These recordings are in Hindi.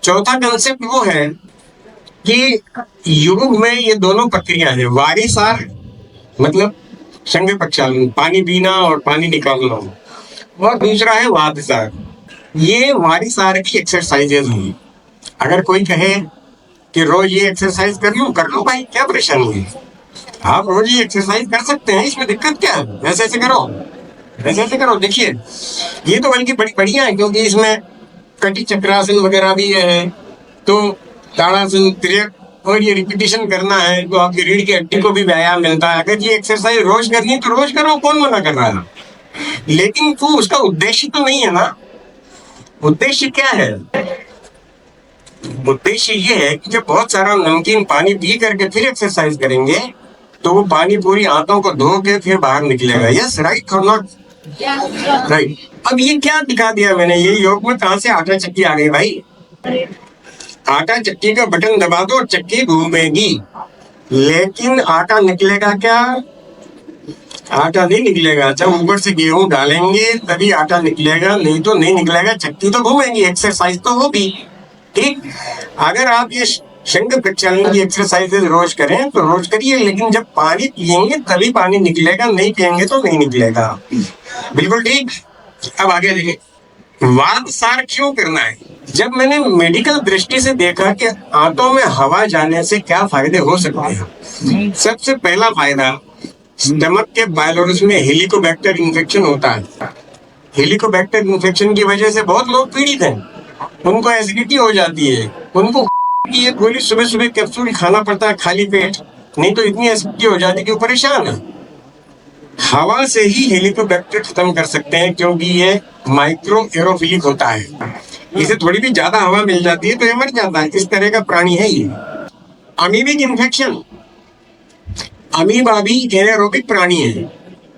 चौथा कंसेप्ट वो है कि योग में ये दोनों प्रक्रिया है, वारिसार मतलब संघ प्रक्षालन, पानी पीना और पानी निकालना, और दूसरा है वातसार। ये वारिसार की एक्सरसाइजेज हुई। अगर कोई कहे कि रोज ये एक्सरसाइज कर लो भाई, क्या परेशानी है, आप रोज ये एक्सरसाइज कर सकते हैं, इसमें दिक्कत क्या है, ऐसे ऐसे करो, ऐसे ऐसे करो। देखिए ये तो बल्कि बड़ी बढ़िया है, क्योंकि इसमें कटी चक्रासन वगैरह भी है, तो ताड़ासन, त्रियक, और ये रिपीटिशन करना है तो आपकी रीढ़ की हड्डी को भी व्यायाम मिलता है। अगर ये एक्सरसाइज रोज करनी है तो रोज करो, कौन मना कर रहा है। लेकिन तो उसका उद्देश्य तो नहीं है ना। उद्देश्य क्या है? उद्देश्य ये है कि जब बहुत सारा नमकीन पानी पी करके फिर एक्सरसाइज करेंगे तो वो पानी पूरी आंतों को धो के फिर बाहर निकलेगा। यस, राइट और नॉट राइट। अब ये क्या दिखा दिया मैंने, ये योग में कहां से आटा चक्की आ गई भाई। आटा चक्की का बटन दबा दो और चक्की घूमेगी, लेकिन आटा निकलेगा क्या? आटा नहीं निकलेगा। जब ऊपर से गेहूं डालेंगे तभी आटा निकलेगा, नहीं तो नहीं निकलेगा। चक्की तो घूमेगी, एक्सरसाइज तो होगी। ठीक, अगर आप ये शंख प्रक्षालन की एक्सरसाइजेज रोज करें तो रोज करिए, लेकिन जब पानी पिएंगे तभी पानी निकलेगा, नहीं पिएंगे तो नहीं निकलेगा। बिल्कुल ठीक। अब आगे देखिए, वातसार क्यों करना है। जब मैंने मेडिकल दृष्टि से देखा कि आंतों में हवा जाने से क्या फायदे हो सकते हैं, सबसे पहला फायदा, स्टमक के बाइलोरस में हेलिकोबैक्टर इन्फेक्शन होता है। हेलिकोबैक्टर इन्फेक्शन की वजह से बहुत लोग पीड़ित हैं, उनको एसिडिटी हो जाती है, उनको ये गोली सुबह सुबह कैप्सूल खाना पड़ता है खाली पेट, नहीं तो इतनी एसिडिटी हो जाती है कि वो परेशान है। हवा से ही हेलिकोबैक्टर खत्म कर सकते हैं, क्योंकि ये माइक्रो एरोफिलिक होता है। इसे थोड़ी भी ज्यादा हवा मिल जाती है तो ये मर जाता है। इस तरह का प्राणी है ये। अमीबिक इन्फेक्शन, अमीबा भी एनारोबिक प्राणी है,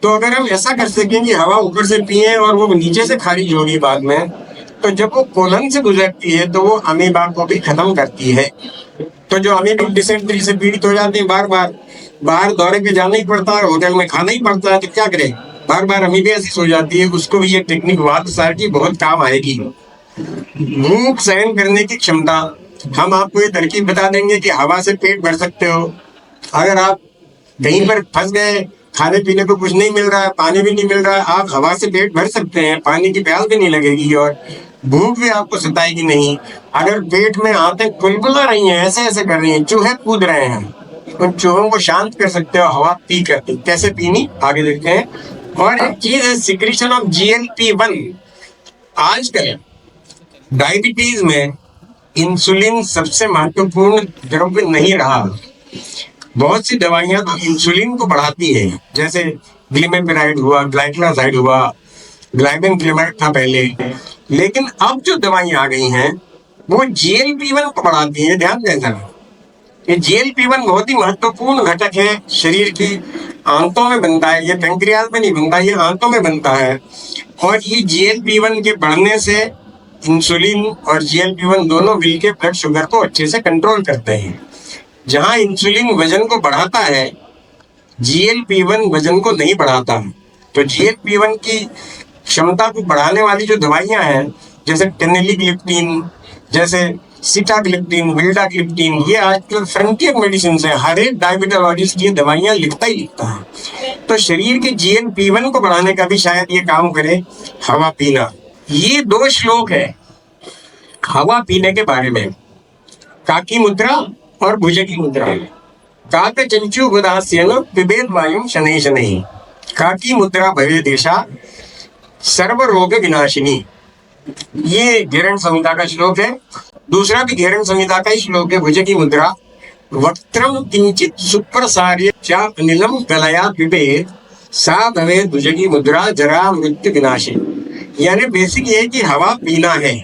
तो अगर हम ऐसा कर सकें कि हवा ऊपर से पिए और वो नीचे से खारिज होगी बाद में, तो जब वो कोलन से गुजरती है तो वो अमीबा को भी खत्म करती है। तो जो अमीबिक डिसेंट्री से पीड़ित हो जाते हैं, बार बार बाहर दौरे पे जाना ही पड़ता है, होटल में खाना ही पड़ता है, तो क्या करें, बार बार अमीबियासिस हो जाती है, उसको भी ये टेक्निक वातसार की बहुत काम आएगी। भूख सहन करने की क्षमता, हम आपको ये तरकीब बता देंगे कि हवा से पेट भर सकते हो। अगर आप कहीं पर फंस गए, खाने पीने को कुछ नहीं मिल रहा है, पानी भी नहीं मिल रहा है, आप हवा से पेट भर सकते हैं, पानी की प्यास भी नहीं लगेगी और भूख भी आपको सताएगी नहीं। अगर पेट में आंतें कुलकुला रही हैं, ऐसे ऐसे कर रही हैं, चूहे कूद रहे हैं, उन चूहों को शांत कर सकते हो हवा पी करके। कैसे पीनी, आगे देखते हैं। और एक चीज है, सिक्रीशन ऑफ GLP-1। आजकल डायबिटीज में इंसुलिन सबसे महत्वपूर्ण द्रव्य नहीं रहा। बहुत सी दवाइयां तो इंसुलिन को बढ़ाती है, जैसे ग्लिमेपिराइड हुआ, ग्लाइक्लासाइड हुआ, ग्लाइबेनक्लेमाइड था पहले, लेकिन अब जो दवाइयां आ गई हैं वो GLP-1 को बढ़ाती है। ध्यान देना, ये GLP-1 बहुत ही महत्वपूर्ण घटक है शरीर की, आंतों में बनता है, ये पेंक्रियाज में नहीं बनता, ये आंतों में बनता है। और ये GLP-1 के बढ़ने से इंसुलिन और GLP-1 दोनों मिलकर ब्लड शुगर को अच्छे से कंट्रोल करते हैं। जहां इंसुलिन वजन को बढ़ाता है, GLP-1 वजन को नहीं बढ़ाता। तो GLP-1 की क्षमता को बढ़ाने वाली जो दवाइयां हैं, जैसे टेनेलिग्लिप्टिन, जैसे सिटाग्लिप्टिन, विल्डाग्लिप्टिन, ये आजकल फ्रंटियर मेडिसिन है। हर एक डायबिटोलॉजिस्ट ये दवाइयां लिखता ही लिखता है। तो शरीर के GLP-1 को बढ़ाने का भी शायद ये काम करे हवा पीना। ये 2 श्लोक है हवा पीने के बारे में, काकी मुद्रा और भुजगी मुद्रा। काक चंचु गुदास्यन पिबेद वायुम शनै शनै, काकी मुद्रा भवे देशा सर्व रोग विनाशिनी। ये घेरण संहिता का श्लोक है। दूसरा भी घेरण संहिता का ही श्लोक है, भुजगी मुद्रा। वक्त्रम किंचित सुप्रसार्य चा अनिलम गलया पिबेद सा भवे भुजगी मुद्रा जरा मृत्यु विनाशिनी। यानी बेसिक ये है कि हवा पीना है।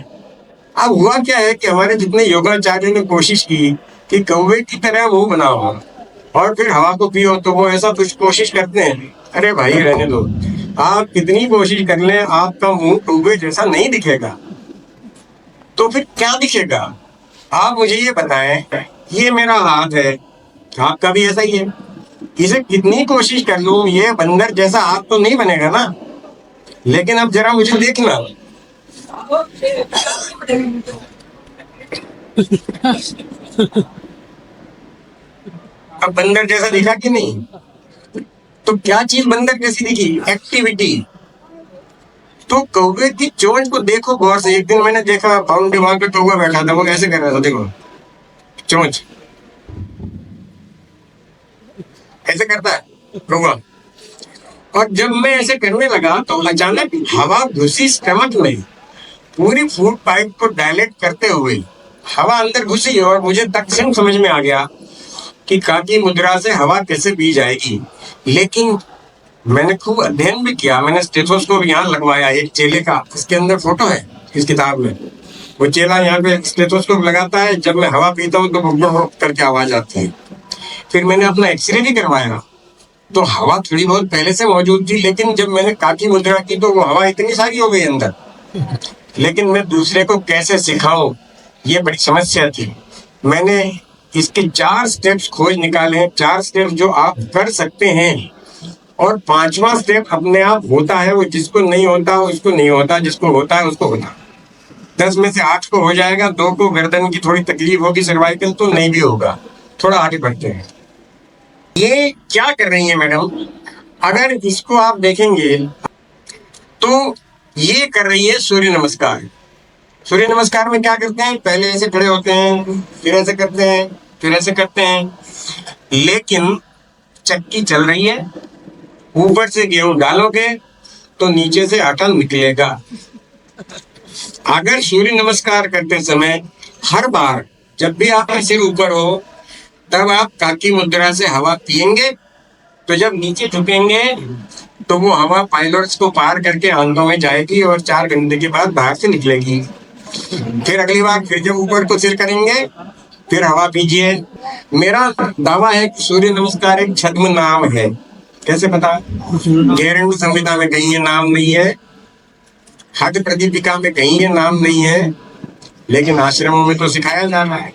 अब हुआ क्या है कि हमारे जितने योगाचार्यों ने कोशिश की कि कौवे की तरह मुंह बनाओ और फिर हवा को पियो, तो वो ऐसा कुछ कोशिश करते हैं। अरे भाई रहने दो, आप कितनी कोशिश कर लें आपका मुंह कौवे जैसा नहीं दिखेगा, तो फिर क्या दिखेगा? आप मुझे ये बताएं, ये मेरा हाथ है, आपका भी ऐसा ही है, इसे कितनी कोशिश कर लूं ये बंदर जैसा हाथ तो नहीं बनेगा ना। लेकिन अब जरा मुझे देखना, अब बंदर जैसा दिखा कि नहीं? तो क्या चीज बंदर जैसी दिखी? एक्टिविटी। तो कौवे की चोंच को देखो गौर से। एक दिन मैंने देखा बाउंड्री वॉल पे कौवा बैठा था, वो कैसे कर रहा था देखो, चोंच ऐसे करता है कौवा। और जब मैं ऐसे करने लगा तो अचानक हवा घुसी स्टमक में, पूरी फूड पाइप को डायलेट करते हुए हवा अंदर घुसी और मुझे तत्क्षण समझ में आ गया कि काकी मुद्रा से हवा कैसे पी जाएगी। लेकिन मैंने खूब अध्ययन भी किया। मैंने स्टेथोस्कोप यहाँ लगवाया, एक चेले का, इसके अंदर फोटो है इस किताब में। वो चेला यहाँ पे स्टेथोस्कोप लगाता है, जब मैं हवा पीता हूँ तो बुक करके आवाज आती है। फिर मैंने अपना एक्सरे भी करवाया, तो हवा थोड़ी बहुत पहले से मौजूद थी, लेकिन जब मैंने काकी मुद्रा की तो वो हवा इतनी सारी हो गई अंदर। लेकिन मैं दूसरे को कैसे सिखाऊं, ये बड़ी समस्या थी। मैंने इसके 4 स्टेप्स खोज निकाले हैं, 4 स्टेप्स जो आप कर सकते हैं। और 5वां स्टेप अपने आप होता है। वो जिसको नहीं होता उसको नहीं होता, जिसको होता है उसको होता। 10 में से 8 को हो जाएगा, 2 को गर्दन की थोड़ी तकलीफ होगी, सर्वाइकल तो नहीं भी होगा। थोड़ा आगे बढ़ते हैं। ये क्या कर रही है मैडम? अगर इसको आप देखेंगे तो ये कर रही है सूर्य नमस्कार। सूर्य नमस्कार में क्या करते हैं? पहले ऐसे खड़े होते हैं, फिर ऐसे करते हैं, फिर ऐसे करते हैं। लेकिन चक्की चल रही है, ऊपर से गेहूं डालोगे तो नीचे से आटा निकलेगा। अगर सूर्य नमस्कार करते समय हर बार जब भी आपका सिर ऊपर हो तब आप काकी मुद्रा से हवा पिएंगे, तो जब नीचे झुकेंगे तो वो हवा पाइलट्स को पार करके आंतों में जाएगी और 4 घंटे के बाद बाहर से निकलेगी। फिर अगली बार फिर जब ऊपर को सिर करेंगे फिर हवा पीजिए। मेरा दावा है कि सूर्य नमस्कार एक छद्म नाम है। कैसे पता? गैरंड संहिता में कहीं ये नाम नहीं है, हद प्रदीपिका में कहीं ये नाम नहीं है, लेकिन आश्रमों में तो सिखाया जा रहा है।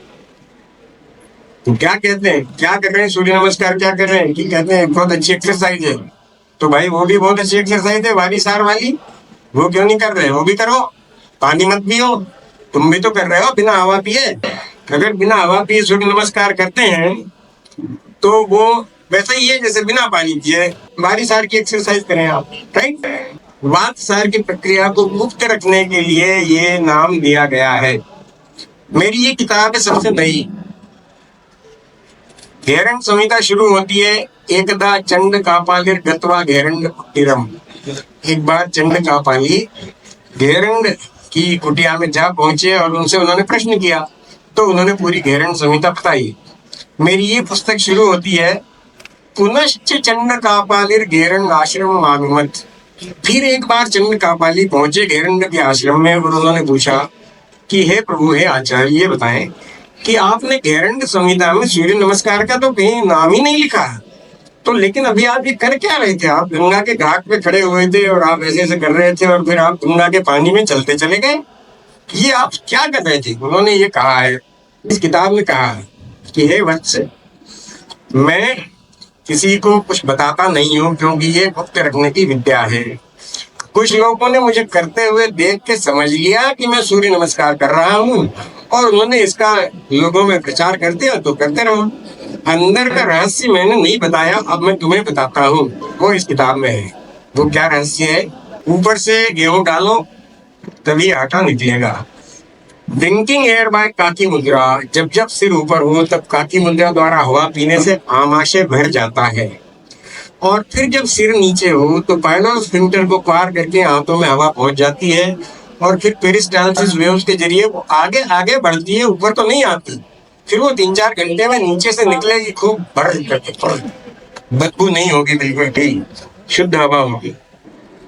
तो क्या कहते हैं, क्या कर रहे हैं? सूर्य नमस्कार क्या कर रहे हैं कि कहते हैं बहुत अच्छी एक्सरसाइज है। तो भाई वो भी बहुत अच्छी एक्सरसाइज है, वाली सार वाली। वो क्यों नहीं कर रहे? वो भी करो, पानी मत पियो। तुम भी तो कर रहे हो बिना हवा पिए। अगर बिना हवा पिए सूर्य नमस्कार करते हैं तो वो वैसे ही है जैसे बिना पानी पिए वाली सार की एक्सरसाइज करें आप, राइट? वात सार की प्रक्रिया को मुक्त रखने के लिए ये नाम दिया गया है। मेरी ये किताब है सबसे नई। घेरंड संहिता शुरू होती है, एकदा चंड कापालिर गत्वा घेरंड कुटीरम। एक बार चंड कापाली घेरंड की कुटिया में जा पहुंचे और उनसे उन्होंने प्रश्न किया, तो उन्होंने पूरी घेरंड संहिता बताई। मेरी ये पुस्तक शुरू होती है, पुनश्च चंड कापालिर घेरंड आश्रम आगमत। फिर एक बार चंड कापाली पहुंचे घेरंड के आश्रम में और उन्होंने पूछा कि हे प्रभु, हे आचार्य, ये बताएं कि आपने घेरंड संहिता में सूर्य नमस्कार का तो कहीं नाम ही नहीं लिखा, तो लेकिन अभी आप ये कर क्या रहे थे? आप गंगा के घाट पे खड़े हुए थे और आप ऐसे ऐसे कर रहे थे और फिर आप गंगा के पानी में चलते चले गए, ये आप क्या कर रहे थे? उन्होंने ये कहा है, इस किताब में कहा है कि हे वत्स, मैं किसी को कुछ बताता नहीं हूँ क्योंकि ये गुप्त रखने की विद्या है। कुछ लोगों ने मुझे करते हुए देख के समझ लिया कि मैं सूर्य नमस्कार कर रहा हूँ और उन्होंने इसका लोगों में प्रचार कर दिया, तो करते रहो। अंदर का रहस्य मैंने नहीं बताया, अब मैं तुम्हें बताता हूँ, वो इस किताब में है। वो क्या रहस्य है? ऊपर से गेहूं डालो तभी आटा निकलेगा। ड्रिंकिंग एयर बाय काकी मुद्रा। जब जब सिर ऊपर हो तब काकी मुद्रा द्वारा हवा पीने से आमाशय भर जाता है, और फिर जब सिर नीचे हो तो पाइलोर स्फिंक्टर को पार करके आंतों में हवा पहुंच जाती है और फिर पेरिस्टाल्सिस वेव्स के जरिए वो आगे आगे बढ़ती है, ऊपर तो नहीं आती। फिर वो 3-4 घंटे में नीचे से निकलेगी, खूब बढ़ करके, बदबू नहीं होगी, बिल्कुल ठीक शुद्ध हवा होगी।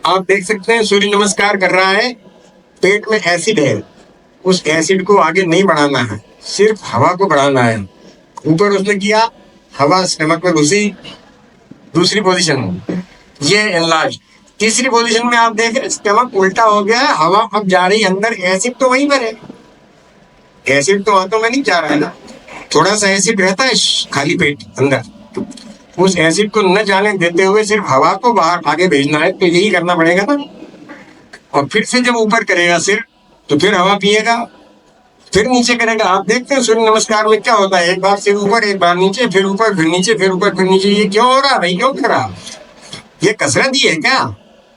आप देख सकते हैं सूर्य नमस्कार कर रहा है, पेट में एसिड है, उस एसिड को आगे नहीं बढ़ाना है, सिर्फ हवा को बढ़ाना है। ऊपर उसने किया, हवा स्टमक में घुसी, दूसरी पोजीशन ये एनलार्ज। तीसरी पोजीशन में आप देख रहे स्टमक उल्टा हो गया, हवा अब जा रही अंदर, एसिड तो वहीं पर है, एसिड तो हाथों में नहीं जा रहा है ना, थोड़ा सा एसिड रहता है खाली पेट अंदर, उस एसिड को न जाने देते हुए सिर्फ हवा को बाहर आगे भेजना है, तो यही करना पड़ेगा ना। और फिर से जब ऊपर करेगा सिर तो फिर हवा पिएगा, फिर नीचे करेगा। आप देखते हैं सूर्य नमस्कार में क्या होता है, एक बार सिर ऊपर, एक बार नीचे, फिर ऊपर, फिर नीचे, फिर ऊपर, फिर नीचे। ये क्यों हो रहा है भाई, क्यों कर रहा? ये कसरत ही है क्या?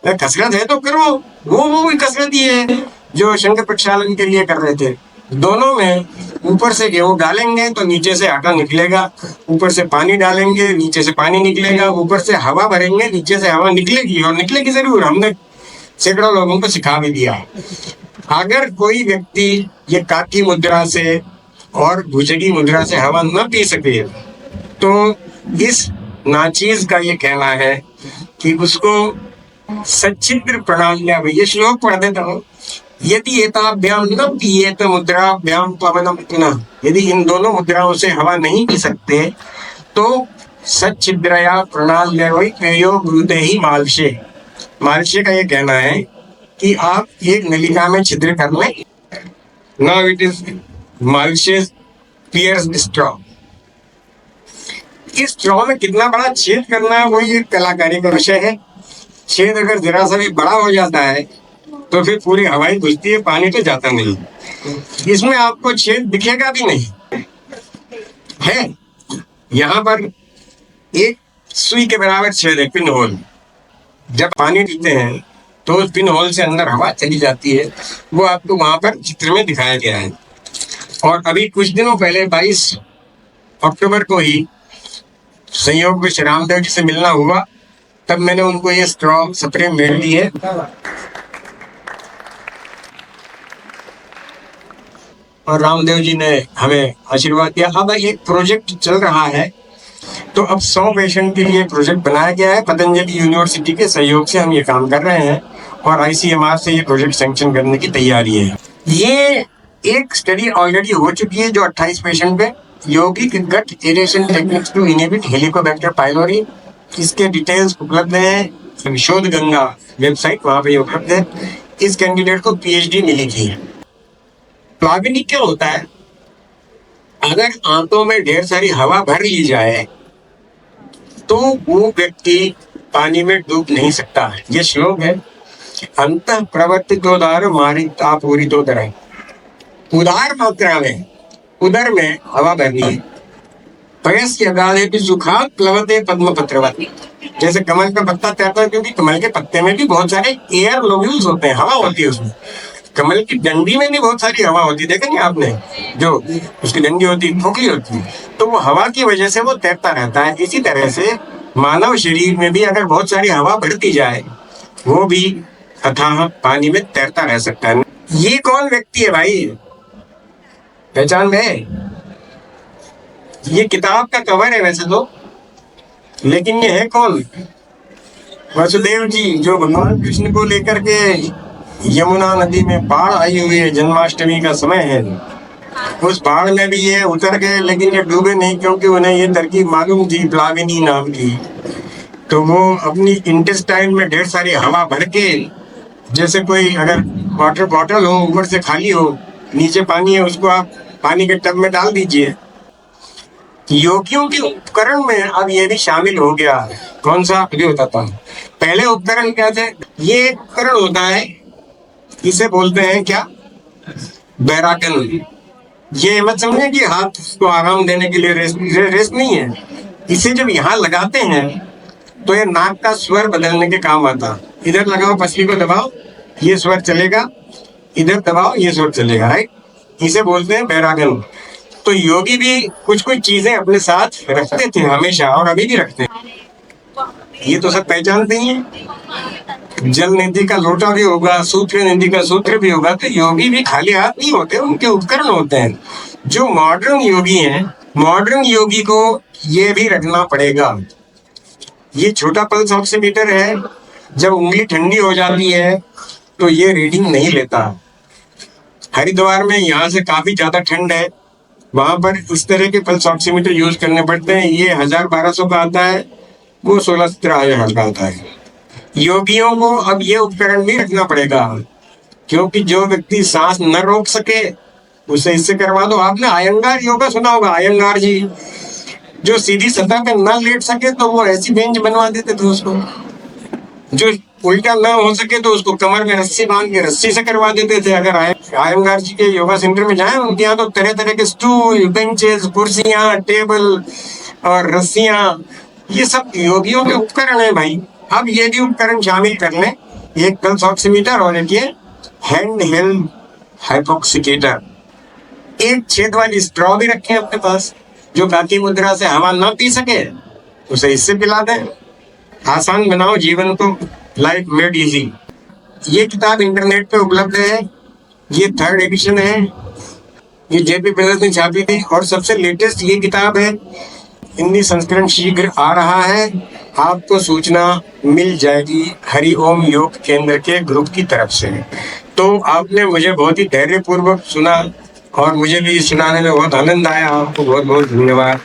कसरत है तो करो। वो भी कसरत ही है जो शंकर प्रक्षालन के लिए कर रहे थे। दोनों में ऊपर से गेहूं डालेंगे तो नीचे से आटा निकलेगा, ऊपर से पानी डालेंगे नीचे से पानी निकलेगा, ऊपर से हवा भरेंगे नीचे से हवा निकलेगी, और निकलेगी जरूर। हमने सैकड़ों लोगों को सिखा भी दिया। अगर कोई व्यक्ति ये काकी मुद्रा से और भुजगी मुद्रा से हवा न पी सके तो इस नाचीज का ये कहना है कि उसको सच्चिद्र प्रणाल्या, ये श्लोक पढ़ देता हूँ। यदि एताभ्याम न पिएत मुद्राभ्याम पवनम पुनः, यदि इन दोनों मुद्राओं से हवा नहीं पी सकते तो सच्चिद्रया प्रणाल्या वही पेयो ब्रूते ही मालशे। मालशे का ये कहना है कि आप एक नलिका में छिद्र कर लें। नाउ इट इज मालशे पियर्स स्ट्रॉ। इस स्ट्रॉ में कितना बड़ा छेद करना है वो ये कलाकारी का विषय है। छेद अगर जरा सा भी बड़ा हो जाता है तो फिर पूरी हवाई घुसती है, पानी तो जाता नहीं। इसमें आपको छेद दिखेगा भी नहीं है। यहाँ पर एक सुई के बराबर छेद है, पिन होल। जब पानी पीते हैं तो उस पिन होल से अंदर हवा चली जाती है, वो आपको वहां पर चित्र में दिखाया गया है। और अभी कुछ दिनों पहले 22 अक्टूबर को ही संयोग श्री रामदेव जी से मिलना हुआ, तब मैंने उनको ये स्ट्रॉ स्प्रे मेल दी है। और रामदेव जी ने हमें आशीर्वाद दिया। अब एक प्रोजेक्ट चल रहा है, तो अब 100 पेशेंट के लिए प्रोजेक्ट बनाया गया है। पतंजलि यूनिवर्सिटी के सहयोग से हम ये काम कर रहे हैं और ICMR से ये प्रोजेक्ट सैंक्शन करने की तैयारी है। ये एक स्टडी ऑलरेडी हो चुकी है जो 28 पेशेंट पे, यौगिक gut aeration techniques to inhibit Helicobacter pylori. इसके डिटेल्स उपलब्ध हैं शोध गंगा वेबसाइट, वहां पे उपलब्ध है। इस कैंडिडेट को PhD मिली थी। प्लाविनी क्या होता है? अगर आंतों में ढेर सारी हवा भर ली जाए तो वो व्यक्ति पानी में डूब नहीं सकता है। ये श्लोक है, अंतः प्रवर्तितोदार मारिता पूरितोदर। उदार मात्रा में उदर में हवा भरनी है। पयस्य अगाधे भी सुखात प्लवते पद्म पत्रवत। जैसे कमल का पत्ता तैरता है, क्योंकि कमल के पत्ते में भी बहुत सारे एयर लोब्यूल्स होते हैं, हवा होती है उसमें। कमल की डंडी में भी बहुत सारी हवा होती है, देखा नहीं आपने? जो उसकी डंडी होती है, खोखली होती है, तो वो हवा की वजह से वो तैरता रहता है। इसी तरह से मानव शरीर में भी अगर बहुत सारी हवा बढ़ती जाए, वो भी अथाह पानी में तैरता रह सकता है। ये कौन व्यक्ति है भाई, पहचान में? ये किताब का कवर है वैसे तो, लेकिन ये है कौन? वसुदेव जी, जो भगवान कृष्ण को लेकर के यमुना नदी में बाढ़ आई हुई है, जन्माष्टमी का समय है। उस बाढ़ में भी ये उतर गए, लेकिन ये डूबे नहीं, क्योंकि उन्हें ये तरकीब मालूम थी प्लाविनी नाम की। तो वो अपनी इंटेस्टाइन में ढेर सारी हवा भर के, जैसे कोई अगर वाटर बॉटल हो ऊपर से खाली हो, नीचे पानी है, उसको आप पानी के टब में डाल दीजिए। योगियों के उपकरण में अब ये भी शामिल हो गया है। कौन सा? अभी बताता हूँ। पहले उपकरण क्या थे? ये एक उपकरण होता है, इसे बोलते हैं क्या? बैराकन। ये मत समझे कि हाथ को आराम देने के लिए रेस्ट नहीं है। इसे जब यहाँ लगाते हैं तो ये नाक का स्वर बदलने के काम आता। इधर लगाओ, पसली को दबाओ, ये स्वर चलेगा, इधर दबाओ, ये स्वर चलेगा, राइट? इसे बोलते हैं बैरागन। तो योगी भी कुछ कुछ चीजें अपने साथ रखते थे हमेशा, और अभी भी रखते हैं। ये तो सब पहचानते ही हैं। जल निधि का लोटा भी होगा, सूत्र निधि का सूत्र भी होगा। तो योगी भी खाली हाथ नहीं होते, उनके उपकरण होते हैं। जो मॉडर्न योगी हैं, मॉडर्न योगी को ये भी रखना पड़ेगा। ये छोटा पल्स ऑक्सीमीटर है, जब उंगली ठंडी हो जाती है तो ये रीडिंग नहीं लेता। हरिद्वार में यहाँ से काफी ज्यादा ठंड है, वहां पर इस तरह के पल्स ऑक्सीमीटर यूज करने पड़ते हैं। ये 1000-1200 का आता है, वो 16-17 का आता है। योगियों को अब ये उपकरण भी रखना पड़ेगा, क्योंकि जो व्यक्ति सांस न रोक सके उसे इससे करवा दो। आपने आयंगार योगा सुना होगा, आयंगार जी जो सीधी सतह पे न लेट सके तो वो ऐसी बेंच बनवा देते थे उसको। जो उल्टा ना हो सके तो उसको कमर में रस्सी बांध के रस्सी से करवा देते थे। अगर आयंगार जी के योगा सेंटर में जाए, उनके यहाँ तो तरह तरह के स्टूल, बेंचेस, कुर्सियां, टेबल और रस्सियां, ये सब योगियों के उपकरण है भाई। अब ये भी उपकरण शामिल कर लें, एक पल्स ऑक्सीमीटर और एक ये हैंड हेल्ड हाइपोक्सिकेटर। एक छेद वाली स्ट्रॉ भी रखें अपने पास, जो काकी मुद्रा से हवा ना पी सके उसे इससे पिला दें। आसान बनाओ जीवन को, लाइफ मेड इजी। ये किताब इंटरनेट पे उपलब्ध है, ये 3rd एडिशन है, ये जेपी ब्रदर्स ने छापी थी और सबसे लेटेस्ट ये किताब है। हिंदी संस्करण शीघ्र आ रहा है, आपको सूचना मिल जाएगी हरिओम योग केंद्र के ग्रुप की तरफ से। तो आपने मुझे बहुत ही धैर्यपूर्वक सुना और मुझे भी सुनाने में बहुत आनंद आया। आपको बहुत बहुत धन्यवाद।